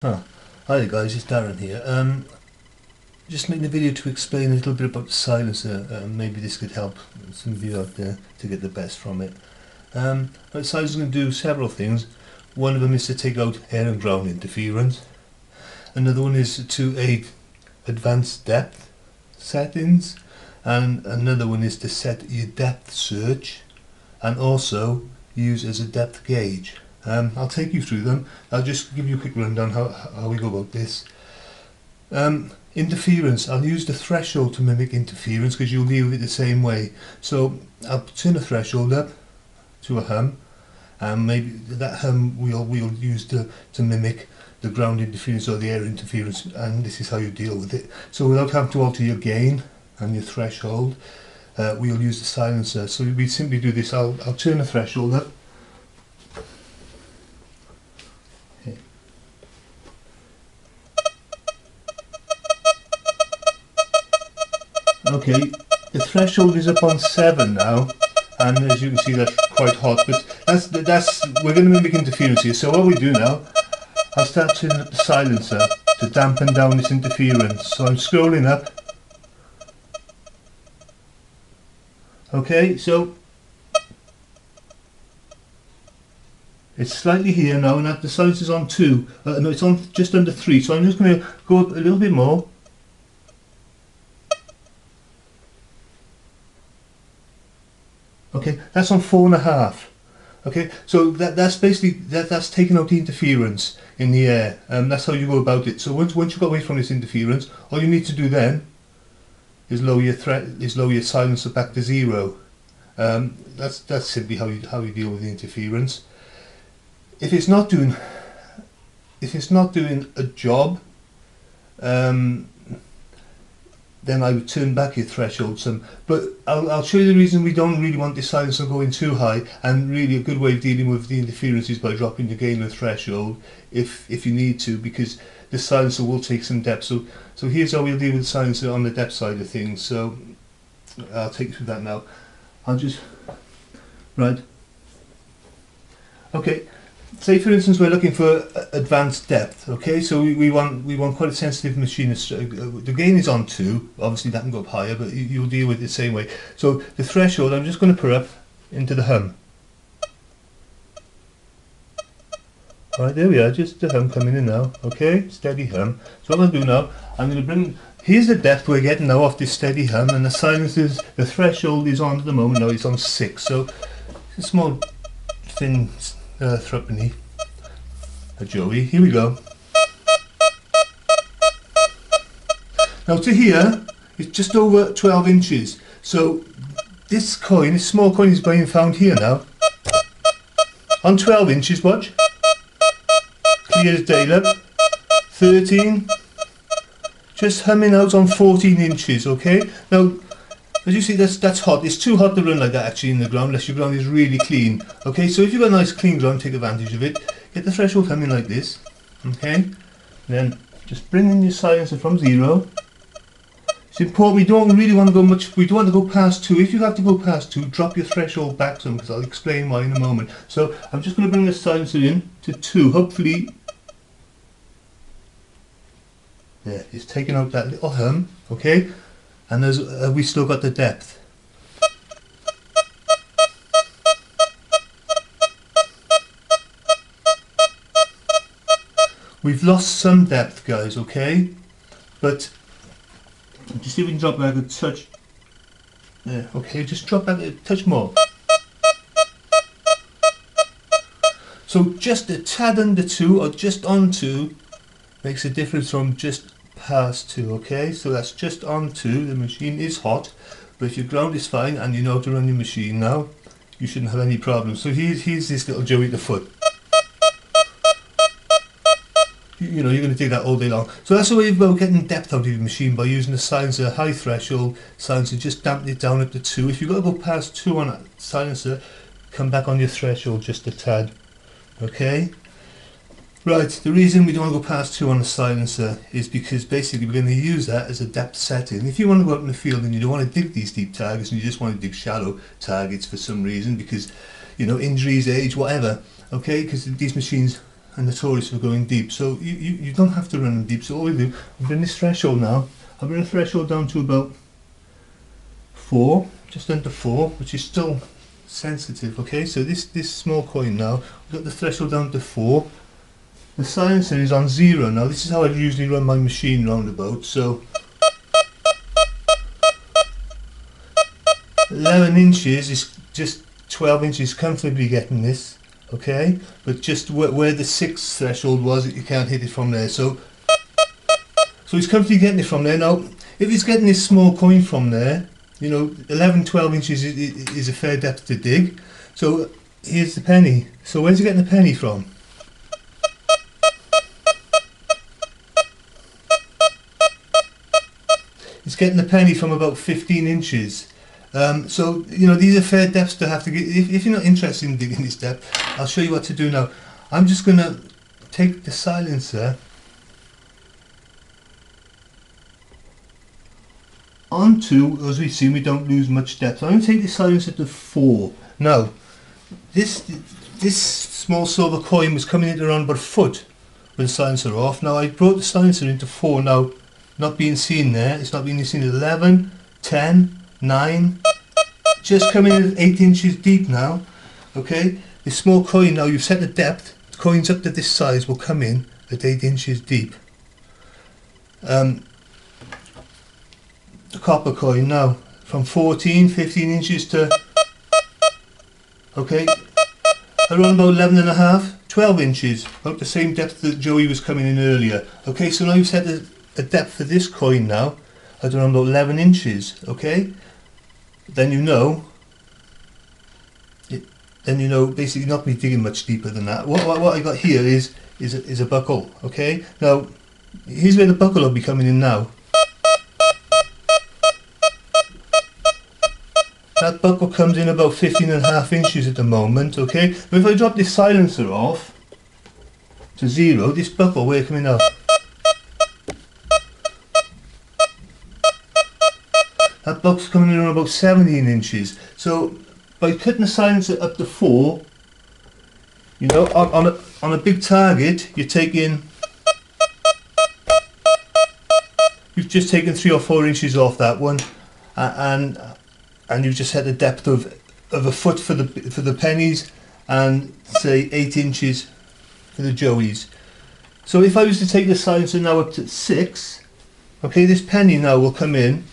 Oh, hi guys, it's Darren here. Just making a video to explain a little bit about the silencer. Maybe this could help some of you out there to get the best from it. The silencer is going to do several things. One of them is to take out air and ground interference. Another one is to aid advanced depth settings. And another one is to set your depth search and also use as a depth gauge. I'll take you through them. I'll just give you a quick rundown how we go about this. Interference, I'll use the threshold to mimic interference because you'll deal with it the same way. So I'll turn the threshold up to a hum, and maybe that hum we'll use to mimic the ground interference or the air interference, and this is how you deal with it. So without having to alter your gain and your threshold, we'll use the silencer. So we simply do this. I'll turn the threshold up. Okay, the threshold is up on 7 now, and as you can see that's quite hot, but we're going to mimic interference here. So what we do now, I'll start turning up the silencer to dampen down this interference. So I'm scrolling up. Okay, so it's slightly here now, and the silencer's on 2. No, it's on just under 3, so I'm just going to go up a little bit more. Okay, that's on 4.5. Okay, so that's basically that's taking out the interference in the air. That's how you go about it. So once you got away from this interference, all you need to do then is lower your silencer back to 0. That's simply how you deal with the interference. If it's not doing a job, then I would turn back your threshold some. But I'll show you the reason we don't really want the silencer going too high, and really a good way of dealing with the interference is by dropping the gain and threshold if you need to, because the silencer will take some depth. So here's how we'll deal with the silencer on the depth side of things. So I'll take you through that now. Right. Okay. Say for instance we're looking for advanced depth. Okay, so we want quite a sensitive machine. The gain is on 2, obviously that can go up higher, but you'll deal with it the same way. So the threshold I'm just going to put up into the hum. Alright, there we are, just the hum coming in now. Okay, steady hum. So what I'll do now, I'm going to bring, here's the depth we're getting now off this steady hum, and the threshold is on at the moment now, it's on 6. So it's a small thin threepenny, a joey. Here we go. Now to here, it's just over 12 inches. So this small coin is being found here now. On 12 inches, watch. Clear as daylight. 13. Just humming out on 14 inches, okay? Now, as you see, that's hot. It's too hot to run like that actually in the ground unless your ground is really clean. Okay, so if you've got a nice clean ground, take advantage of it. Get the threshold humming like this. Okay, and then just bring in your silencer from 0. It's important, we don't really want to go much, we don't want to go past 2. If you have to go past 2, drop your threshold back some, because I'll explain why in a moment. So I'm just going to bring the silencer in to 2, hopefully. There, it's taking out that little hum, okay? And we still got the depth. We've lost some depth, guys, okay? But just see if we can drop back a touch. Yeah, okay, just drop back a touch more. So just a tad under 2 or just on 2 makes a difference from just past 2, okay? So that's just on 2. The machine is hot, but if your ground is fine and you know how to run your machine now, you shouldn't have any problems. So here's this little joey at the foot. You know, you're going to do that all day long. So that's the way about getting depth out of your machine, by using the silencer, high threshold silencer, just dampen it down up to 2. If you've got to go past 2 on that silencer, come back on your threshold just a tad. Okay? Right, the reason we don't want to go past 2 on the silencer is because basically we're going to use that as a depth setting. If you want to go out in the field and you don't want to dig these deep targets and you just want to dig shallow targets for some reason, because, you know, injuries, age, whatever, okay, because these machines are notorious for going deep, so you don't have to run them deep. So all we do, we bring this threshold now. I'll bring the threshold down to about 4, just under 4, which is still sensitive. Okay, so this small coin now, we've got the threshold down to 4. The silencer is on 0 now. This is how I usually run my machine roundabout. So 11 inches is just 12 inches comfortably getting this. Okay, but just where the 6 threshold was, you can't hit it from there. So he's comfortably getting it from there. Now, if he's getting this small coin from there, you know, 11-12 inches is a fair depth to dig. So here's the penny. So where's he getting the penny from? He's getting the penny from about 15 inches. So, you know, these are fair depths to have to get. If you're not interested in digging this depth, I'll show you what to do now. I'm just going to take the silencer onto, as we've seen, we don't lose much depth. I'm going to take the silencer to 4. Now, this small silver coin was coming in around about a foot with the silencer off. Now, I brought the silencer into 4 now, not being seen there. It's not being seen at 11, 10, 9, just coming in at 8 inches deep now. Okay, this small coin now, you've set the depth. The coins up to this size will come in at 8 inches deep. The copper coin now, from 14, 15 inches to, okay, around about 11 and a half, 12 inches, about the same depth that Joey was coming in earlier. Okay, so now you've set a depth for this coin now at around about 11 inches. Okay, then you know basically not be digging much deeper than that. What I got here is a buckle. Okay, now here's where the buckle will be coming in now. That buckle comes in about 15.5 inches at the moment. Okay, but if I drop this silencer off to 0, this buckle, where coming out? That buckle's coming in around about 17 inches. So by putting the silencer up to 4, you know, on a big target, you've just taken 3 or 4 inches off that one, and you've just had a depth of a foot for the pennies, and say 8 inches for the joeys. So if I was to take the silencer now up to 6, okay, this penny now will come in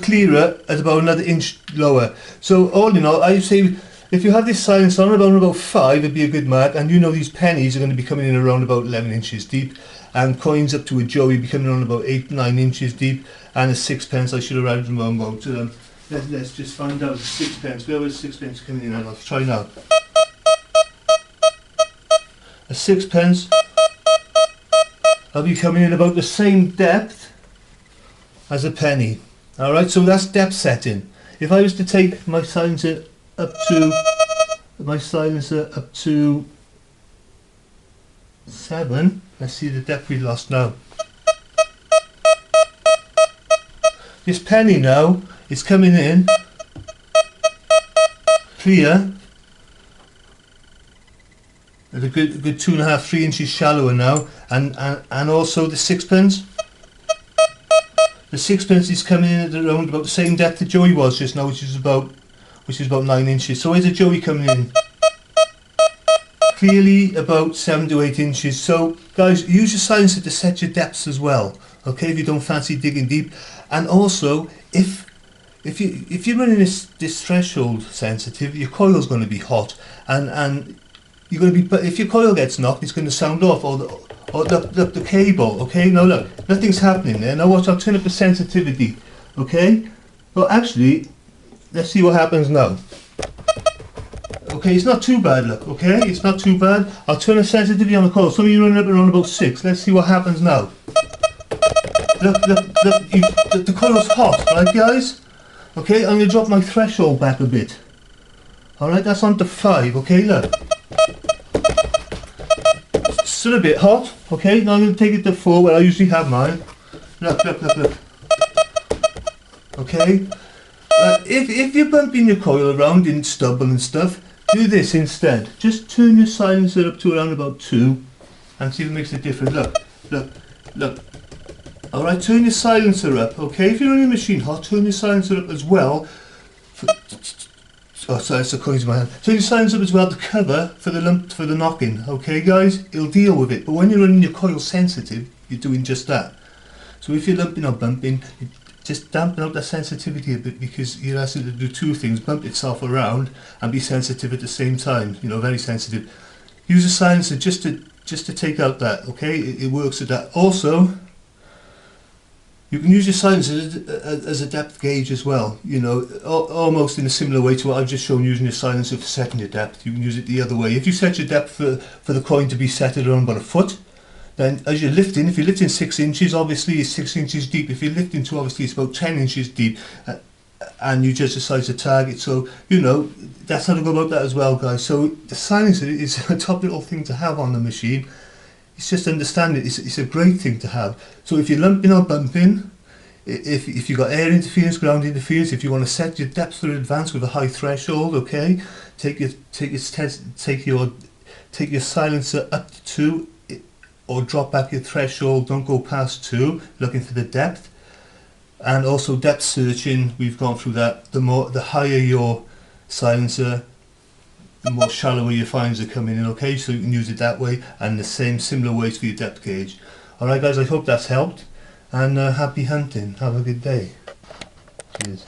clearer at about another inch lower. So all in all, I say if you have this silencer on about 5, it'd be a good mark, and you know these pennies are going to be coming in around about 11 inches deep, and coins up to a joey be coming around about 8-9 inches deep, and a 6pence I should have added around about. Let's just find out the 6pence. Where was 6pence coming in? I'll try now. A 6pence. I'll be coming in about the same depth as a penny. Alright, so that's depth setting. If I was to take my silencer up to 7, let's see the depth we lost now. This penny now is coming in clear at a good 2.5-3 inches shallower now, and also the 6pence. The 6pence is coming in at around about the same depth that Joey was just now, which is about 9 inches. So where's the Joey coming in? Clearly about 7 to 8 inches. So guys, use your silencer to set your depths as well. Okay, if you don't fancy digging deep, and also if you're running this threshold sensitive, your coil's going to be hot, and you're going to be. If your coil gets knocked, it's going to sound off, or the cable. Okay, now look, nothing's happening there. Now watch, I'll turn up the sensitivity. Okay, well actually, let's see what happens now. Okay, it's not too bad, look, okay, it's not too bad. I'll turn the sensitivity on the coil. Some of you running up around about 6. Let's see what happens now. Look, the coil's hot, right guys? Okay, I'm going to drop my threshold back a bit. Alright, that's on to 5, okay, look. Still a bit hot, okay, now I'm going to take it to 4 where I usually have mine. Look. Okay, if you're bumping your coil around in stubble and stuff, do this instead. Just turn your silencer up to around about 2 and see if it makes a difference. Look, look, look. Alright, turn your silencer up, okay? If you're on your machine hot, turn your silencer up as well. Oh, sorry, it's the coins in my hand. Turn your silencer up as well to cover for the knocking, okay guys? It'll deal with it. But when you're running your coil sensitive, you're doing just that. So if you're lumping or bumping, just dampen out that sensitivity a bit, because you're asking it to do 2 things: bump itself around and be sensitive at the same time. You know, very sensitive. Use a silencer just to take out that. Okay, it works at that. Also, you can use your silencer as a depth gauge as well. You know, almost in a similar way to what I've just shown, using your silencer for setting your depth. You can use it the other way. If you set your depth for the coin to be set at around about a foot, then as you're lifting, if you're lifting 6 inches, obviously it's 6 inches deep. If you're lifting to, obviously it's about 10 inches deep, and you just decide to target. So, you know, that's how to go about that as well, guys. So the silencer is a top little thing to have on the machine. It's just understand it. It's a great thing to have. So if you're lumping or bumping, if you've got air interference, ground interference, if you want to set your depth for advance with a high threshold, okay, take your silencer up to 2. Or drop back your threshold, don't go past 2, looking for the depth. And also depth searching, we've gone through that. The higher your silencer, the more shallower your fines are coming in, okay? So you can use it that way, and the same similar ways for your depth gauge. Alright guys, I hope that's helped, and happy hunting. Have a good day. Cheers.